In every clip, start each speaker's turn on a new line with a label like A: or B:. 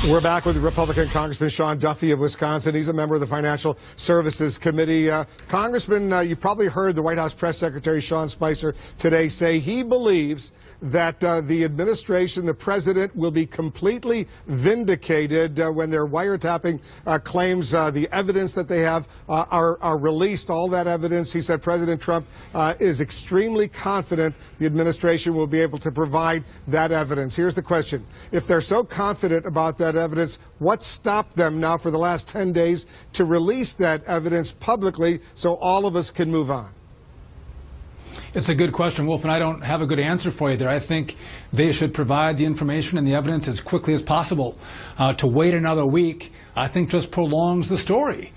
A: We're back with Republican Congressman Sean Duffy of Wisconsin. He's a member of the Financial Services Committee. Congressman, you probably heard the White House Press Secretary Sean Spicer today say he believes that the administration, the president, will be completely vindicated when their wiretapping claims, the evidence that they have are released, all that evidence. He said President Trump is extremely confident the administration will be able to provide that evidence. Here's the question. If they're so confident about that evidence, what stopped them now for the last 10 days to release that evidence publicly so all of us can move on?
B: It's a good question, Wolf, and I don't have a good answer for you there. I think they should provide the information and the evidence as quickly as possible. To wait another week, I think just prolongs the story.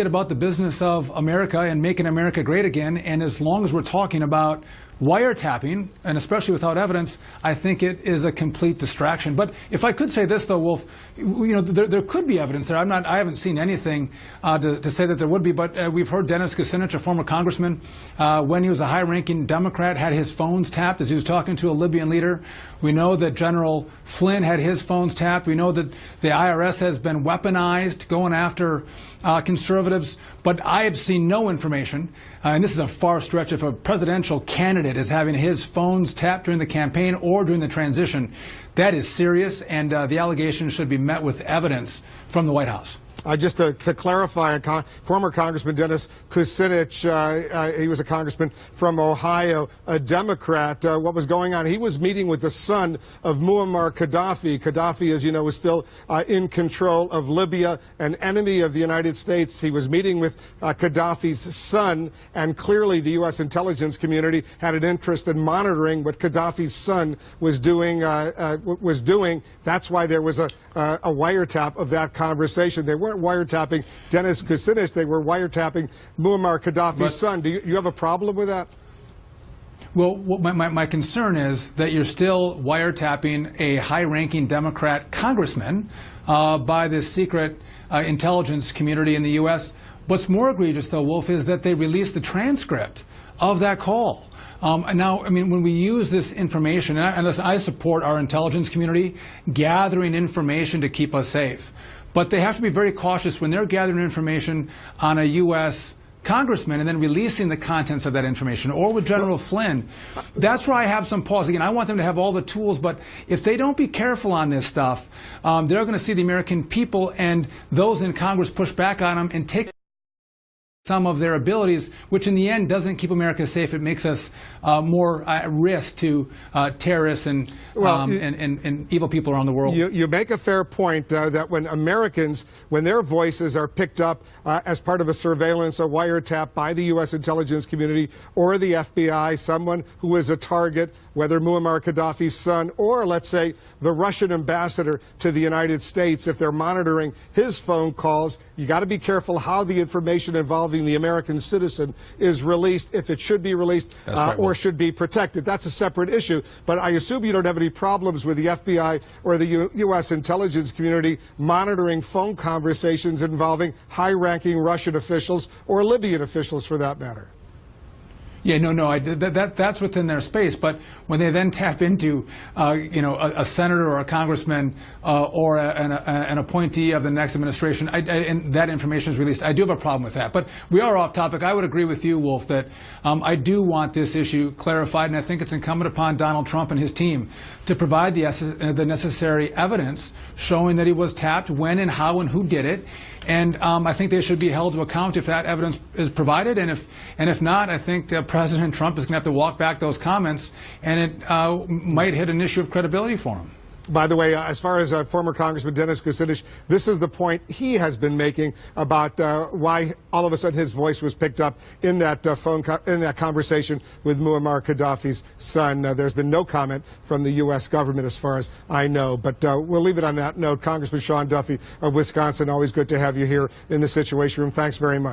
B: About the business of America and making America great again, and as long as we're talking about wiretapping, and especially without evidence, I think it is a complete distraction. But if I could say this, though, Wolf, there could be evidence there. I haven't seen anything to say that there would be, but we've heard Dennis Kucinich, a former congressman, when he was a high-ranking Democrat, had his phones tapped as he was talking to a Libyan leader. We know that General Flynn had his phones tapped. We know that the IRS has been weaponized going after conservatives, but I have seen no information, and this is a far stretch, if a presidential candidate is having his phones tapped during the campaign or during the transition. That is serious, and the allegation should be met with evidence from the White House.
A: Just to clarify, former Congressman Dennis Kucinich, he was a congressman from Ohio, a Democrat. What was going on? He was meeting with the son of Muammar Gaddafi. Gaddafi, as you know, was still in control of Libya, an enemy of the United States. He was meeting with Gaddafi's son, and clearly the U.S. intelligence community had an interest in monitoring what Gaddafi's son was doing. That's why there was a wiretap of that conversation. They weren't wiretapping Dennis Kucinich, they were wiretapping Muammar Gaddafi's son. Do you have a problem with that?
B: Well, my concern is that you're still wiretapping a high-ranking Democrat congressman by this secret intelligence community in the U.S. What's more egregious, though, Wolf, is that they released the transcript of that call. Now, I mean, when we use this information, and I support our intelligence community gathering information to keep us safe, but they have to be very cautious when they're gathering information on a U.S. congressman and then releasing the contents of that information, or with General Flynn. That's where I have some pause. Again, I want them to have all the tools, but if they don't be careful on this stuff, they're going to see the American people and those in Congress push back on them and take some of their abilities, which in the end doesn't keep America safe. It makes us more at risk to terrorists and evil people around the world.
A: You make a fair point that when Americans, when their voices are picked up as part of a surveillance, a wiretap by the U.S. intelligence community or the FBI, someone who is a target, whether Muammar Gaddafi's son or, let's say, the Russian ambassador to the United States, if they're monitoring his phone calls, you got to be careful how the information involving the American citizen is released, if it should be released or should be protected. That's a separate issue. But I assume you don't have any problems with the FBI or the U.S. intelligence community monitoring phone conversations involving high-ranking Russian officials or Libyan officials, for that matter.
B: Yeah, no, that's within their space. But when they then tap into, a senator or a congressman or an appointee of the next administration, and that information is released, I do have a problem with that. But we are off topic. I would agree with you, Wolf, that I do want this issue clarified, and I think it's incumbent upon Donald Trump and his team to provide the necessary evidence showing that he was tapped, when and how and who did it. And I think they should be held to account if that evidence is provided, and if not, I think President Trump is going to have to walk back those comments, and it might hit an issue of credibility for him.
A: By the way, as far as former Congressman Dennis Kucinich, this is the point he has been making about why all of a sudden his voice was picked up in that in that conversation with Muammar Gaddafi's son. There's been no comment from the U.S. government, as far as I know. But we'll leave it on that note. Congressman Sean Duffy of Wisconsin, always good to have you here in the Situation Room. Thanks very much.